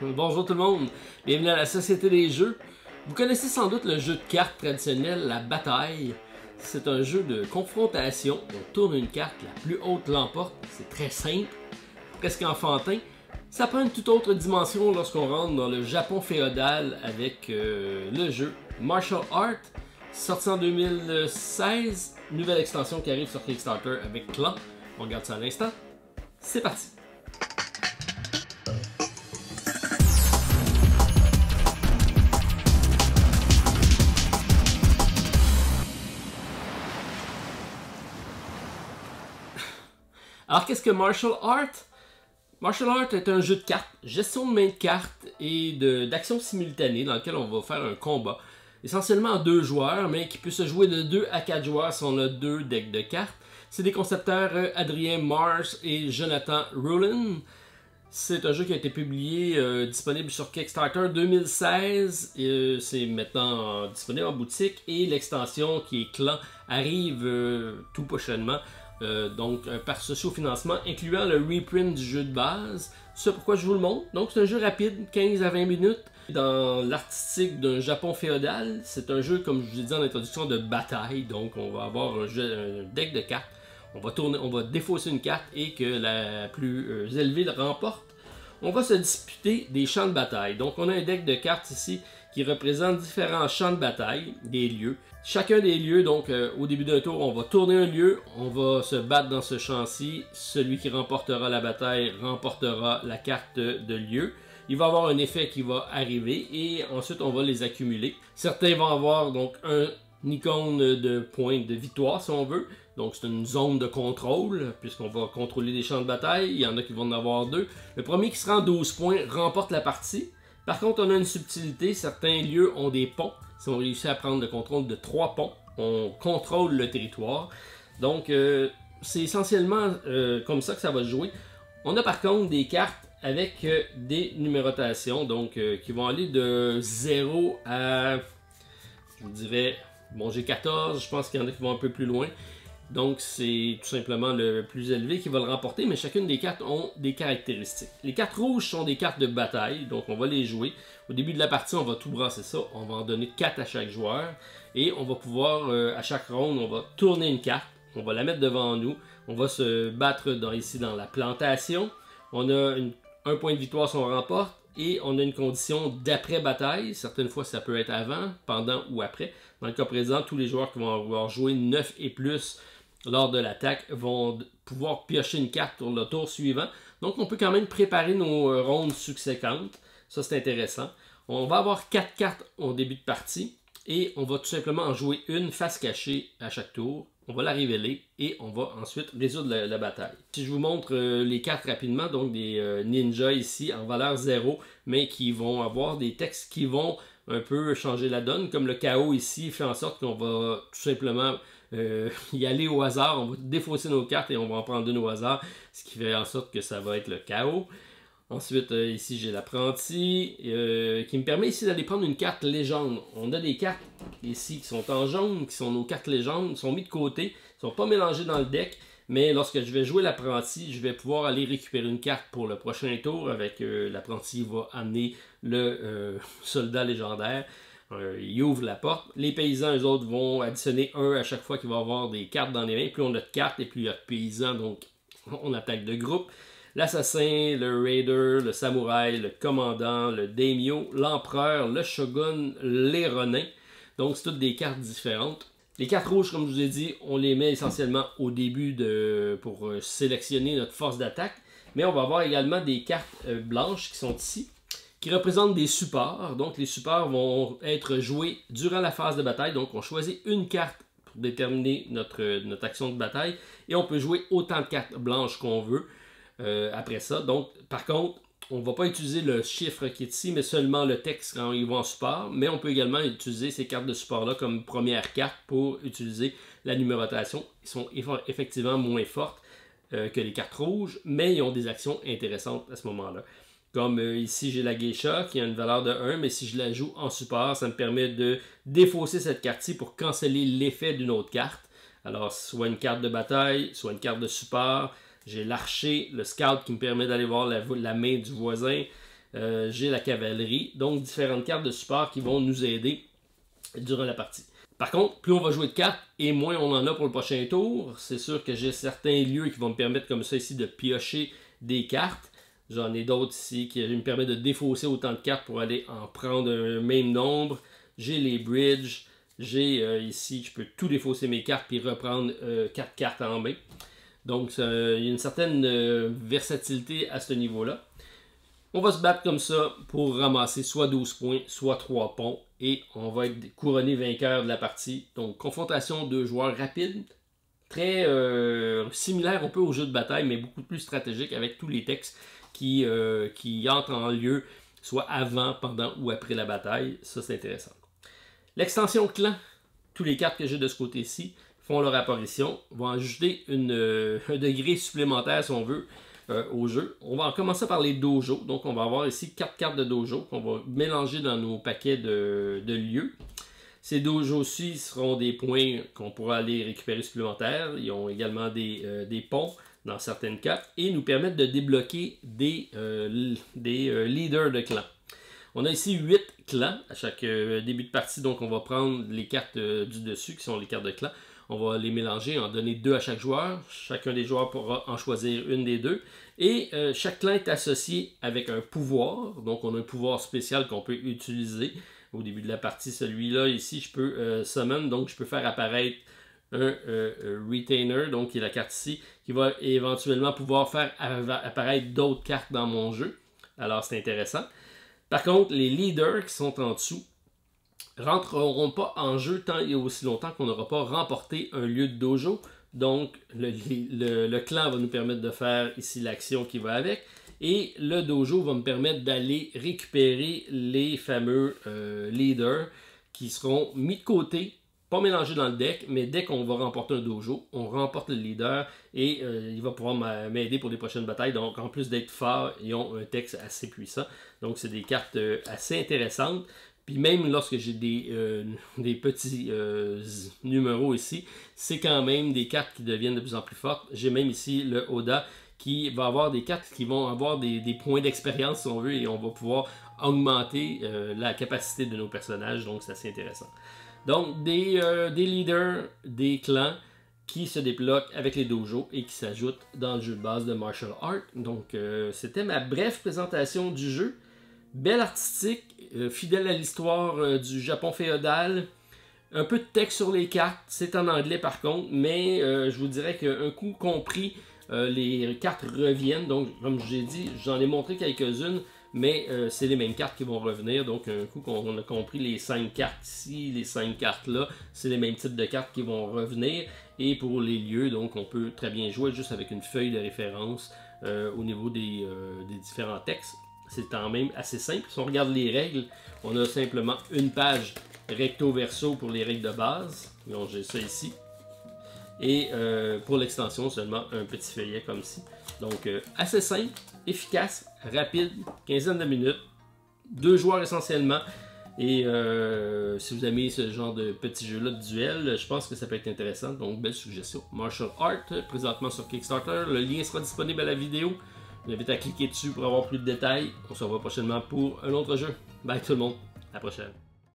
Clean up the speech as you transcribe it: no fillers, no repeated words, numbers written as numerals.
Bonjour tout le monde, bienvenue à la Société des Jeux. Vous connaissez sans doute le jeu de cartes traditionnel, la bataille. C'est un jeu de confrontation, on tourne une carte, la plus haute l'emporte, c'est très simple, presque enfantin. Ça prend une toute autre dimension lorsqu'on rentre dans le Japon féodal avec le jeu Martial Art, sorti en 2016, nouvelle extension qui arrive sur Kickstarter avec Clan. On regarde ça à l'instant, c'est parti! Alors, qu'est-ce que Martial Art? Martial Art est un jeu de cartes, gestion de main de cartes et d'action simultanée dans lequel on va faire un combat. Essentiellement en 2 joueurs, mais qui peut se jouer de 2 à 4 joueurs si on a 2 decks de cartes. C'est des concepteurs Adrien Mars et Jonathan Rowland. C'est un jeu qui a été publié, disponible sur Kickstarter 2016. C'est maintenant disponible en boutique. Et l'extension qui est Clan arrive tout prochainement. Donc par socio-financement, incluant le reprint du jeu de base. C'est pourquoi je vous le montre. Donc c'est un jeu rapide, 15 à 20 minutes. Dans l'artistique d'un Japon féodal, c'est un jeu, comme je vous ai dit en introduction, de bataille. Donc on va avoir un deck de cartes. On va défausser une carte et que la plus élevée le remporte. On va se disputer des champs de bataille. Donc on a un deck de cartes ici qui représente différents champs de bataille, des lieux. Chacun des lieux, donc au début d'un tour, on va tourner un lieu, on va se battre dans ce champ-ci. Celui qui remportera la bataille remportera la carte de lieu. Il va y avoir un effet qui va arriver et ensuite on va les accumuler. Certains vont avoir donc une icône de points de victoire si on veut. Donc c'est une zone de contrôle puisqu'on va contrôler des champs de bataille. Il y en a qui vont en avoir 2. Le premier qui se rend 12 points remporte la partie. Par contre, on a une subtilité. Certains lieux ont des ponts. Si on réussit à prendre le contrôle de 3 ponts, on contrôle le territoire. Donc c'est essentiellement comme ça que ça va se jouer. On a par contre des cartes avec des numérotations, donc qui vont aller de 0 à, je vous dirais, bon j'ai 14, je pense qu'il y en a qui vont un peu plus loin. Donc c'est tout simplement le plus élevé qui va le remporter, mais chacune des cartes ont des caractéristiques. Les cartes rouges sont des cartes de bataille, donc on va les jouer. Au début de la partie, on va tout brasser ça, on va en donner 4 à chaque joueur. Et on va pouvoir, à chaque round, on va tourner une carte, on va la mettre devant nous. On va se battre ici dans la plantation. On a un point de victoire si on remporte. Et on a une condition d'après-bataille. Certaines fois, ça peut être avant, pendant ou après. Dans le cas présent, tous les joueurs qui vont avoir joué 9 et plus lors de l'attaque vont pouvoir piocher une carte pour le tour suivant. Donc, on peut quand même préparer nos rondes subséquentes. Ça, c'est intéressant. On va avoir 4 cartes au début de partie. Et on va tout simplement en jouer une face cachée à chaque tour. On va la révéler et on va ensuite résoudre la bataille. Si je vous montre les cartes rapidement, donc des ninjas ici en valeur 0, mais qui vont avoir des textes qui vont un peu changer la donne, comme le chaos ici fait en sorte qu'on va tout simplement y aller au hasard, on va défausser nos cartes et on va en prendre une au hasard, ce qui fait en sorte que ça va être le chaos. Ensuite, ici, j'ai l'apprenti qui me permet ici d'aller prendre une carte légende. On a des cartes ici qui sont en jaune, qui sont nos cartes légendes, qui sont mises de côté, qui ne sont pas mélangées dans le deck. Mais lorsque je vais jouer l'apprenti, je vais pouvoir aller récupérer une carte pour le prochain tour. Avec l'apprenti va amener le soldat légendaire. Il ouvre la porte. Les paysans, eux autres, vont additionner 1 à chaque fois qu'il va avoir des cartes dans les mains. Plus on a de cartes et plus il y a de paysans, donc on attaque de groupe. L'assassin, le raider, le samouraï, le commandant, le daimyo, l'empereur, le shogun, les renins. Donc c'est toutes des cartes différentes. Les cartes rouges, comme je vous ai dit, on les met essentiellement au début pour sélectionner notre force d'attaque. Mais on va avoir également des cartes blanches qui sont ici, qui représentent des supports. Donc les supports vont être joués durant la phase de bataille. Donc on choisit une carte pour déterminer notre action de bataille. Et on peut jouer autant de cartes blanches qu'on veut. Après ça, donc par contre, on ne va pas utiliser le chiffre qui est ici, mais seulement le texte quand ils vont en support. Mais on peut également utiliser ces cartes de support-là comme première carte pour utiliser la numérotation. Ils sont effectivement moins fortes que les cartes rouges, mais ils ont des actions intéressantes à ce moment-là. Comme ici, j'ai la geisha qui a une valeur de 1, mais si je la joue en support, ça me permet de défausser cette carte-ci pour canceller l'effet d'une autre carte. Alors, soit une carte de bataille, soit une carte de support. J'ai l'archer, le scout qui me permet d'aller voir la main du voisin. j'ai la cavalerie, donc différentes cartes de support qui vont nous aider durant la partie. Par contre, plus on va jouer de cartes et moins on en a pour le prochain tour. C'est sûr que j'ai certains lieux qui vont me permettre comme ça ici de piocher des cartes. J'en ai d'autres ici qui me permettent de défausser autant de cartes pour aller en prendre un même nombre. J'ai les bridges. J'ai ici, je peux tout défausser mes cartes puis reprendre 4 cartes en main. Donc, il y a une certaine versatilité à ce niveau-là. On va se battre comme ça pour ramasser soit 12 points, soit 3 ponts. Et on va être couronné vainqueur de la partie. Donc, confrontation de joueurs rapides. Très similaire un peu au jeu de bataille, mais beaucoup plus stratégique avec tous les textes qui entrent en lieu, soit avant, pendant ou après la bataille. Ça, c'est intéressant. L'extension clan, tous les cartes que j'ai de ce côté-ci font leur apparition, vont ajouter un degré supplémentaire, si on veut, au jeu. On va commencer par les dojos. Donc, on va avoir ici 4 cartes de dojo qu'on va mélanger dans nos paquets de lieux. Ces dojos-ci seront des points qu'on pourra aller récupérer supplémentaires. Ils ont également des ponts dans certaines cas et nous permettent de débloquer des leaders de clans. On a ici 8 clans à chaque début de partie, donc on va prendre les cartes du dessus qui sont les cartes de clan. On va les mélanger, en donner 2 à chaque joueur. Chacun des joueurs pourra en choisir une des 2. Et chaque clan est associé avec un pouvoir. Donc on a un pouvoir spécial qu'on peut utiliser au début de la partie. Celui-là ici, je peux summon, donc je peux faire apparaître un retainer, donc qui est la carte ici, qui va éventuellement pouvoir faire apparaître d'autres cartes dans mon jeu. Alors c'est intéressant. Par contre, les leaders qui sont en dessous rentreront pas en jeu tant et aussi longtemps qu'on n'aura pas remporté un lieu de dojo. Donc, le clan va nous permettre de faire ici l'action qui va avec. Et le dojo va me permettre d'aller récupérer les fameux leaders qui seront mis de côté, pas mélangés dans le deck, mais dès qu'on va remporter un dojo, on remporte le leader et il va pouvoir m'aider pour les prochaines batailles. Donc, en plus d'être fort, ils ont un texte assez puissant. Donc, c'est des cartes assez intéressantes. Puis même lorsque j'ai des petits numéros ici, c'est quand même des cartes qui deviennent de plus en plus fortes. J'ai même ici le Oda qui va avoir des cartes qui vont avoir des points d'expérience si on veut et on va pouvoir augmenter la capacité de nos personnages. Donc c'est assez intéressant. Donc des leaders, des clans qui se débloquent avec les dojos et qui s'ajoutent dans le jeu de base de Martial Art. Donc c'était ma brève présentation du jeu. Belle artistique, fidèle à l'histoire du Japon féodal. Un peu de texte sur les cartes, c'est en anglais par contre, mais je vous dirais qu'un coup compris, les cartes reviennent. Donc, comme je l'ai dit, j'en ai montré quelques-unes, mais c'est les mêmes cartes qui vont revenir. Donc, un coup qu'on a compris les 5 cartes ici, les 5 cartes là, c'est les mêmes types de cartes qui vont revenir. Et pour les lieux, donc, on peut très bien jouer juste avec une feuille de référence au niveau des différents textes. C'est quand même assez simple. Si on regarde les règles, on a simplement une page recto-verso pour les règles de base. Donc j'ai ça ici. Et pour l'extension, seulement un petit feuillet comme ci. Donc assez simple, efficace, rapide, quinzaine de minutes. 2 joueurs essentiellement. Et si vous aimez ce genre de petits jeux-là de duel, je pense que ça peut être intéressant. Donc belle suggestion. Martial Art, présentement sur Kickstarter. Le lien sera disponible à la vidéo. Je vous invite à cliquer dessus pour avoir plus de détails. On se revoit prochainement pour un autre jeu. Bye tout le monde, à la prochaine.